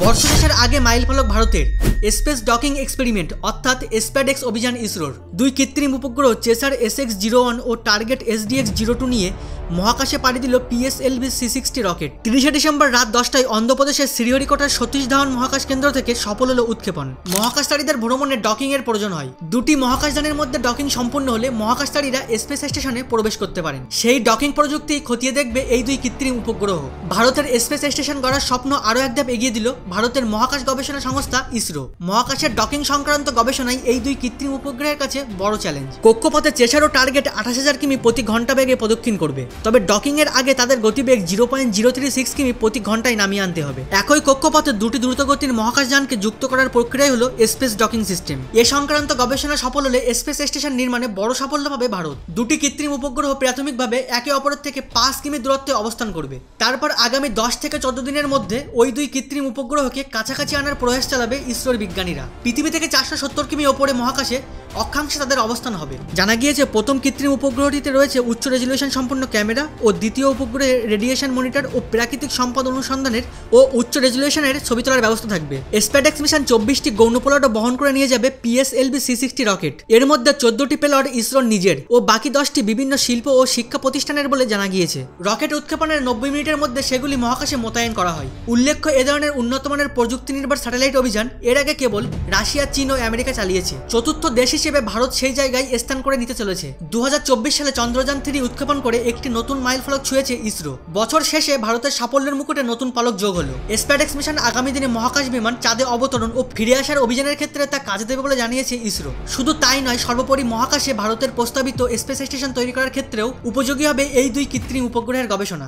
বর্ষশেষের আগে মাইলফলক ভারতের স্পেস ডকিং এক্সপেরিমেন্ট অর্থাৎ স্প্যাডেক্স অভিযান ইসরোর দুই কৃত্রিম উপগ্রহ চেসার SX-01 ও টার্গেট SDX-02 নিয়ে মহাকাশে পাড়ি দিল PSLV C-60 রকেট। 30 ডিসেম্বর রাত 10টায় অন্ধ্রপ্রদেশের শ্রীহরিকোটার সতীশ ধাওয়ান মহাকাশ কেন্দ্র থেকে সফল হলো উৎক্ষেপণ। মহাকাশচারীদের ভ্রমণে ডকিং এর প্রয়োজন হয়। দুটি মহাকাশযানের মধ্যে ডকিং সম্পূর্ণ হলে মহাকাশচারীরা স্পেস স্টেশনে প্রবেশ করতে পারেন। সেই ডকিং প্রযুক্তি খতিয়ে দেখবে এই দুই কৃত্রিম উপগ্রহ। ভারতের স্পেস স্টেশন গড়ার স্বপ্ন আরও এক ধাপ এগিয়ে দিল ভারতের মহাকাশ গবেষণা সংস্থা ইসরো। মহাকাশের ডকিং সংক্রান্ত গবেষণায় এই দুই কৃত্রিম উপগ্রহের কাছে বড় চ্যালেঞ্জ। কক্ষপথে চেসার ও টার্গেট 28,000 কিমি প্রতি ঘন্টা বেগে প্রদক্ষিণ করবে, তবে ডকিং এর আগে তাদের গতিবেগ 0.036 কিমি প্রতি ঘন্টায় নামিয়ে আনতে হবে। একই কক্ষপথে দুটি দ্রুতগতির মহাকাশযানকে যুক্ত করার প্রক্রিয়াই হলো স্পেস ডকিং সিস্টেম। এ সংক্রান্ত গবেষণা সফল হলে স্পেস স্টেশন নির্মাণে বড় সাফল্য পাবে ভারত। দুটি কৃত্রিম উপগ্রহ প্রাথমিকভাবে একে অপরের থেকে 5 কিমি দূরত্বে অবস্থান করবে। তারপর আগামী 10 থেকে 14 দিনের মধ্যে ওই দুই কৃত্রিম উপগ্রহকে কাছাকাছি আনার প্রয়াস চালাবে ইসরোর বিজ্ঞানীরা। পৃথিবী থেকে 470 কিমি ওপরে মহাকাশে অক্ষাংশে তাদের অবস্থান হবে। জানা গিয়েছে প্রথম কৃত্রিম উপগ্রহটিতে রয়েছে উচ্চ রেজলিউশন সম্পন্ন ক্যামেরা ও দ্বিতীয় উপগ্রহে রেডিয়েশন মনিটর ও প্রাকৃতিক সম্পদ অনুসন্ধানের ও উচ্চ রেজলিউশনের ছবি তোলার ব্যবস্থা থাকবে। স্প্যাডেক্স মিশন 24টি গৌণ পেলোড বহন করে নিয়ে যাবে PSLV C-60 রকেট। এর মধ্যে 14টি পেলোড ইসরোর নিজের ও বাকি 10টি বিভিন্ন শিল্প ও শিক্ষা প্রতিষ্ঠানের বলে জানা গিয়েছে। রকেট উৎক্ষেপণের 90 মিনিটের মধ্যে সেগুলি মহাকাশে মোতায়েন করা হয়। উল্লেখ্য, এ ধরনের উন্নতমানের প্রযুক্তি নির্ভর স্যাটেলাইট অভিযান এর আগে কেবল রাশিয়া, চীন ও আমেরিকা চালিয়েছে। চতুর্থ দেশ হিসেবে ভারত সেই জায়গায় স্থান করে নিতে চলেছে। 2024 সালে চন্দ্রযান 3 উৎক্ষেপণ করে একটি নতুন মাইলফলক ছুঁয়েছে ইসরো। বছর শেষে ভারতের সাফল্যের মুকুটে নতুন পালক যোগ হলো। স্প্যাডেক্স মিশন আগামী দিনে মহাকাশ বিমান চাঁদে অবতরণ ও ফিরে আসার অভিযানের ক্ষেত্রে তা কাজে দেবে বলে জানিয়েছে ইসরো। শুধু তাই নয়, সর্বোপরি মহাকাশে ভারতের প্রস্তাবিত স্পেস স্টেশন তৈরি করার ক্ষেত্রেও উপযোগী হবে এই দুই কৃত্রিম উপগ্রহের গবেষণা।